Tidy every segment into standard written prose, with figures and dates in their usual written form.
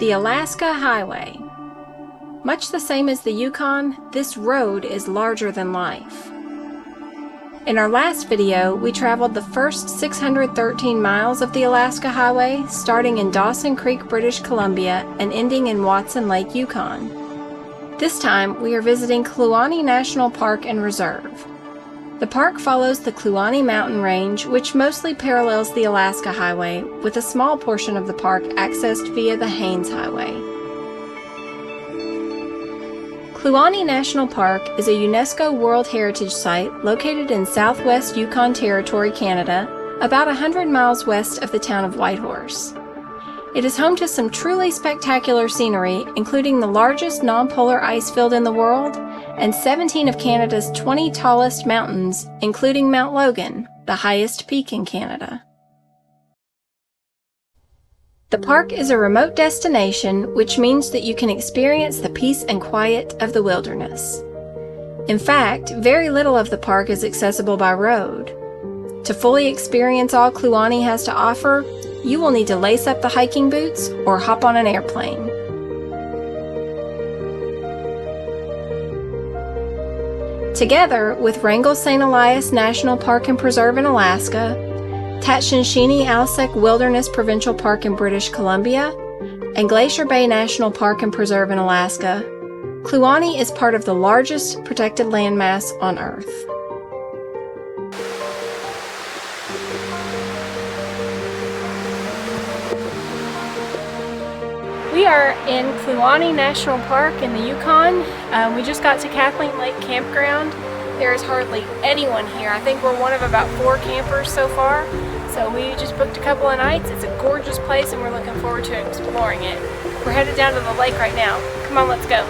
The Alaska Highway. Much the same as the Yukon, this road is larger than life. In our last video, we traveled the first 613 miles of the Alaska Highway, starting in Dawson Creek, British Columbia, and ending in Watson Lake, Yukon. This time, we are visiting Kluane National Park and Reserve. The park follows the Kluane mountain range, which mostly parallels the Alaska Highway, with a small portion of the park accessed via the Haines Highway. Kluane National Park is a UNESCO World Heritage Site located in southwest Yukon Territory, Canada, about 100 miles west of the town of Whitehorse. It is home to some truly spectacular scenery, including the largest non-polar ice field in the world and 17 of Canada's 20 tallest mountains, including Mount Logan, the highest peak in Canada. The park is a remote destination, which means that you can experience the peace and quiet of the wilderness. In fact, very little of the park is accessible by road. To fully experience all Kluane has to offer, you will need to lace up the hiking boots or hop on an airplane. Together with Wrangell St. Elias National Park and Preserve in Alaska, Tatshenshini-Alsek Wilderness Provincial Park in British Columbia, and Glacier Bay National Park and Preserve in Alaska, Kluane is part of the largest protected landmass on Earth. We are in Kluane National Park in the Yukon. We just got to Kathleen Lake Campground. There is hardly anyone here. I think we're one of about 4 campers so far. So we just booked a couple of nights. It's a gorgeous place and we're looking forward to exploring it. We're headed down to the lake right now. Come on, let's go.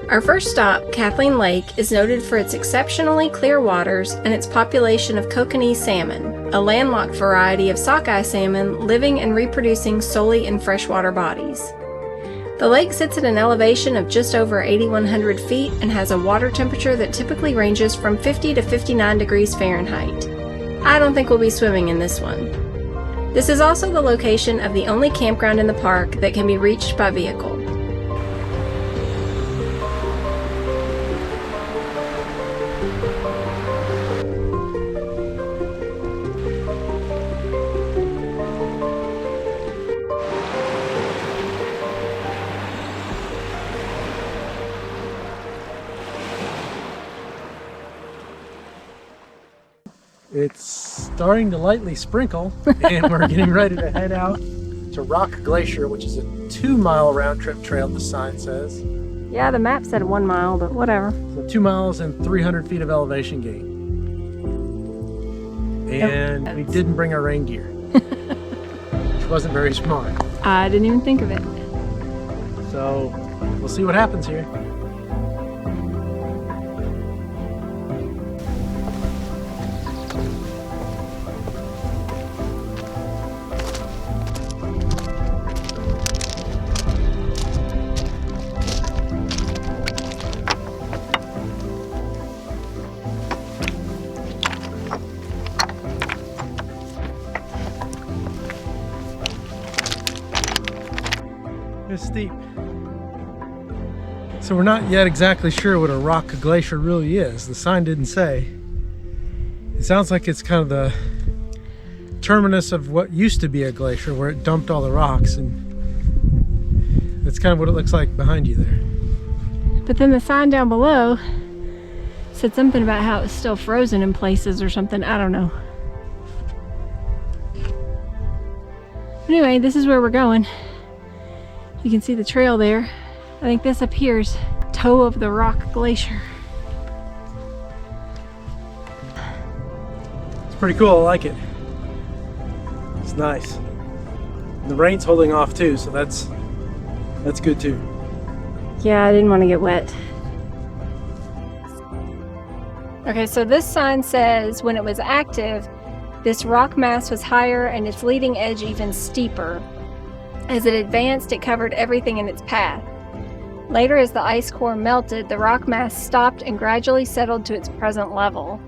Our first stop, Kathleen Lake, is noted for its exceptionally clear waters and its population of kokanee salmon, a landlocked variety of sockeye salmon living and reproducing solely in freshwater bodies. The lake sits at an elevation of just over 8,100 feet and has a water temperature that typically ranges from 50 to 59 degrees Fahrenheit. I don't think we'll be swimming in this one. This is also the location of the only campground in the park that can be reached by vehicle. It's starting to lightly sprinkle and we're getting ready to head out to Rock Glacier, which is a 2-mile round trip trail, the sign says. Yeah, the map said 1 mile, but whatever. So 2 miles and 300 feet of elevation gain. And we didn't bring our rain gear, which wasn't very smart. I didn't even think of it. So we'll see what happens here. It's steep. So we're not yet exactly sure what a rock glacier really is. The sign didn't say. It sounds like it's kind of the terminus of what used to be a glacier, where it dumped all the rocks, and that's kind of what it looks like behind you there. But then the sign down below said something about how it's still frozen in places or something. I don't know. Anyway, this is where we're going. You can see the trail there. I think this up here is toe of the Rock Glacier. It's pretty cool, I like it. It's nice. And the rain's holding off too, so that's good too. Yeah, I didn't want to get wet. Okay, so this sign says when it was active, this rock mass was higher and its leading edge even steeper. As it advanced, it covered everything in its path. Later, as the ice core melted, the rock mass stopped and gradually settled to its present level.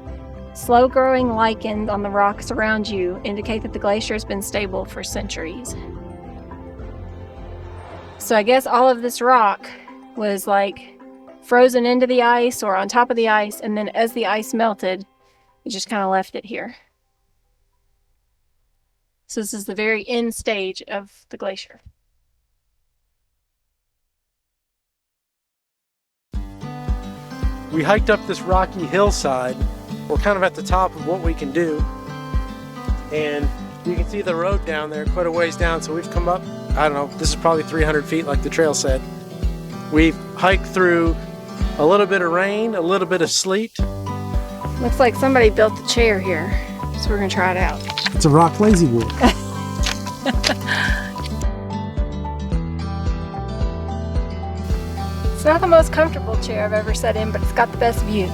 Slow-growing lichens on the rocks around you indicate that the glacier has been stable for centuries. So I guess all of this rock was like frozen into the ice or on top of the ice, and then as the ice melted, it just kind of left it here. So this is the very end stage of the glacier. We hiked up this rocky hillside. We're kind of at the top of what we can do. And you can see the road down there quite a ways down. So we've come up, I don't know, this is probably 300 feet like the trail said. We've hiked through a little bit of rain, a little bit of sleet. Looks like somebody built the chair here. So we're gonna try it out. It's a rock lazy boy. It's not the most comfortable chair I've ever sat in, but it's got the best view.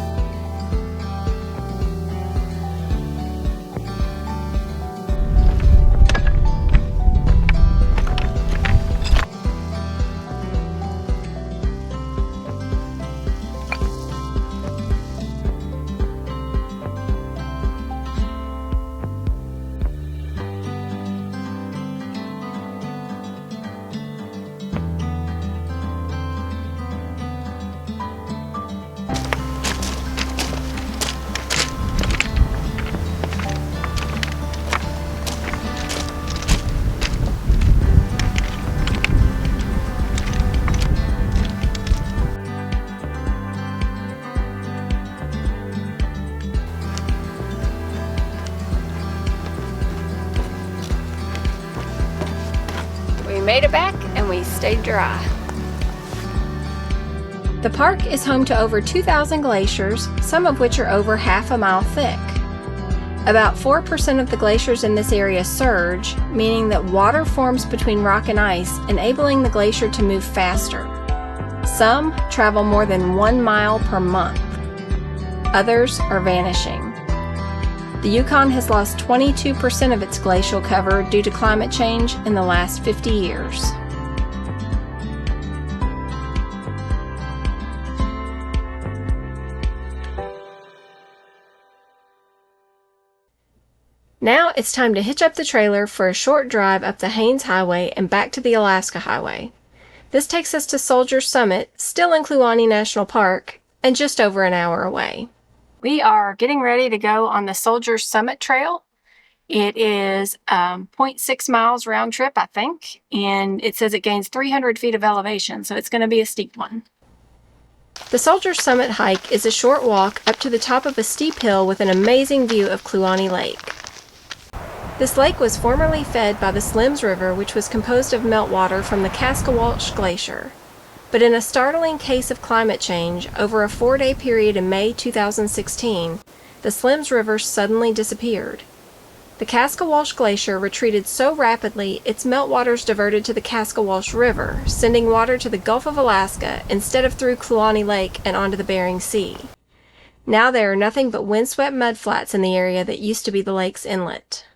We made it back and we stayed dry. The park is home to over 2,000 glaciers, some of which are over half a mile thick. About 4% of the glaciers in this area surge, meaning that water forms between rock and ice, enabling the glacier to move faster. Some travel more than 1 mile per month. Others are vanishing. The Yukon has lost 22% of its glacial cover due to climate change in the last 50 years. Now it's time to hitch up the trailer for a short drive up the Haines Highway and back to the Alaska Highway. This takes us to Soldier's Summit, still in Kluane National Park, and just over an hour away. We are getting ready to go on the Soldier's Summit Trail. It is 0.6 miles round trip, I think, and it says it gains 300 feet of elevation, so it's going to be a steep one. The Soldier's Summit hike is a short walk up to the top of a steep hill with an amazing view of Kluane Lake. This lake was formerly fed by the Slims River, which was composed of meltwater from the Kaskawalsh Glacier. But in a startling case of climate change, over a 4-day period in May 2016, the Slims River suddenly disappeared. The Kaskawalsh Glacier retreated so rapidly its meltwaters diverted to the Kaskawalsh River, sending water to the Gulf of Alaska instead of through Kluane Lake and onto the Bering Sea. Now there are nothing but windswept mudflats in the area that used to be the lake's inlet.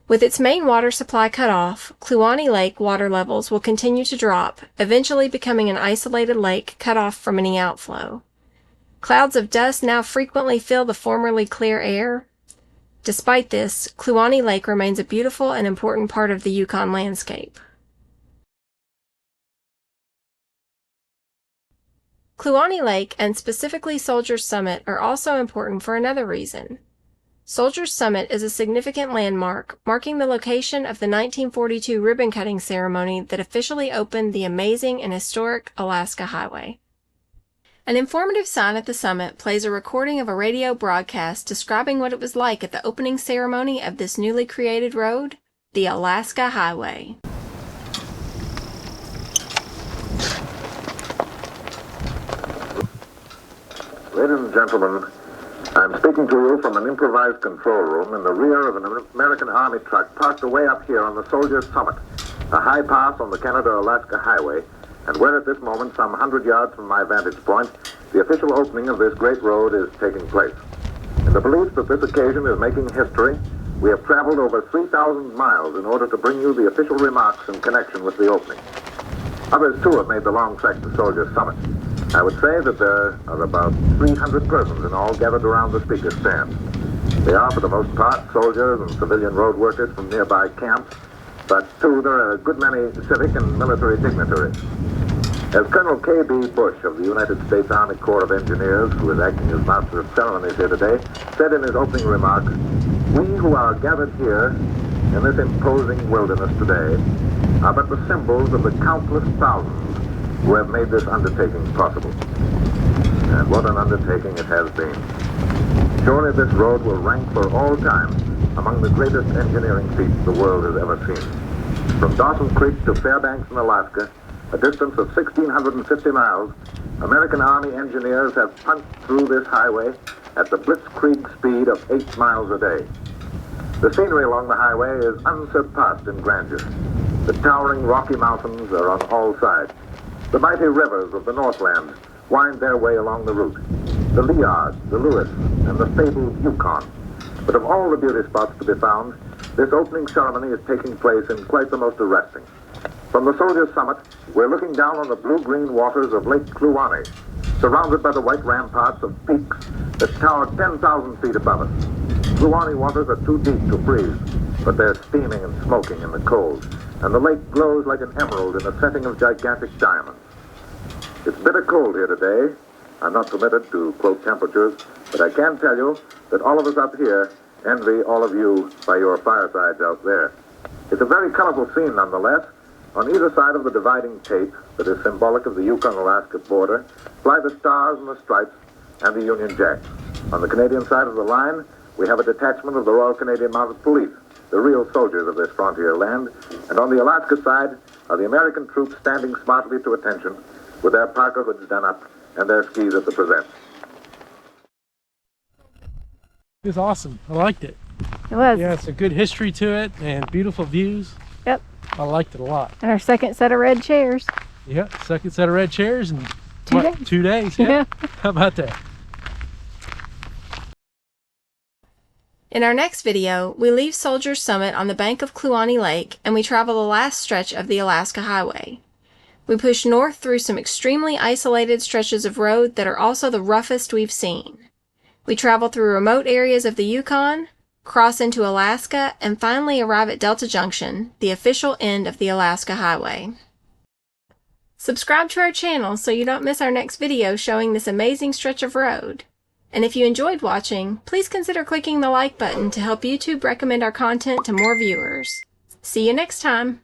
With its main water supply cut off, Kluane Lake water levels will continue to drop, eventually becoming an isolated lake cut off from any outflow. Clouds of dust now frequently fill the formerly clear air. Despite this, Kluane Lake remains a beautiful and important part of the Yukon landscape. Kluane Lake, and specifically Soldier's Summit, are also important for another reason. Soldier's Summit is a significant landmark, marking the location of the 1942 ribbon-cutting ceremony that officially opened the amazing and historic Alaska Highway. An informative sign at the summit plays a recording of a radio broadcast describing what it was like at the opening ceremony of this newly created road, the Alaska Highway. Ladies and gentlemen, I'm speaking to you from an improvised control room in the rear of an American Army truck parked away up here on the Soldier's Summit, a high pass on the Canada-Alaska Highway, and where at this moment, some 100 yards from my vantage point, the official opening of this great road is taking place. In the belief that this occasion is making history, we have traveled over 3,000 miles in order to bring you the official remarks in connection with the opening. Others, too, have made the long trek to Soldier's Summit. I would say that there are about 300 persons in all gathered around the speaker stand. They are, for the most part, soldiers and civilian road workers from nearby camps, but too, there are a good many civic and military dignitaries. As Colonel K.B. Bush of the United States Army Corps of Engineers, who is acting as master of ceremonies here today, said in his opening remarks, "We who are gathered here in this imposing wilderness today are but the symbols of the countless thousands who have made this undertaking possible." And what an undertaking it has been. Surely this road will rank for all time among the greatest engineering feats the world has ever seen. From Dawson Creek to Fairbanks in Alaska, a distance of 1,650 miles, American Army engineers have punched through this highway at the blitzkrieg speed of 8 miles a day. The scenery along the highway is unsurpassed in grandeur. The towering Rocky Mountains are on all sides. The mighty rivers of the Northland wind their way along the route. The Liard, the Lewis, and the fabled Yukon. But of all the beauty spots to be found, this opening ceremony is taking place in quite the most arresting. From the Soldier's Summit, we're looking down on the blue-green waters of Lake Kluane, surrounded by the white ramparts of peaks that tower 10,000 feet above us. Kluane waters are too deep to freeze, but they're steaming and smoking in the cold, and the lake glows like an emerald in a setting of gigantic diamonds. It's bitter cold here today. I'm not permitted to quote temperatures, but I can tell you that all of us up here envy all of you by your firesides out there. It's a very colorful scene nonetheless. On either side of the dividing tape that is symbolic of the Yukon-Alaska border fly the stars and the stripes and the Union Jack. On the Canadian side of the line, we have a detachment of the Royal Canadian Mounted Police, the real soldiers of this frontier land, and on the Alaska side are the American troops standing smartly to attention with their parka hoods done up and their skis at the present. It was awesome. I liked it. It was. Yeah, it's a good history to it and beautiful views. Yep. I liked it a lot. And our second set of red chairs. Yep, second set of red chairs in 2 days. 2 days. Yeah. How about that? In our next video, we leave Soldier's Summit on the bank of Kluane Lake and we travel the last stretch of the Alaska Highway. We push north through some extremely isolated stretches of road that are also the roughest we've seen. We travel through remote areas of the Yukon, cross into Alaska, and finally arrive at Delta Junction, the official end of the Alaska Highway. Subscribe to our channel so you don't miss our next video showing this amazing stretch of road. And if you enjoyed watching, please consider clicking the like button to help YouTube recommend our content to more viewers. See you next time!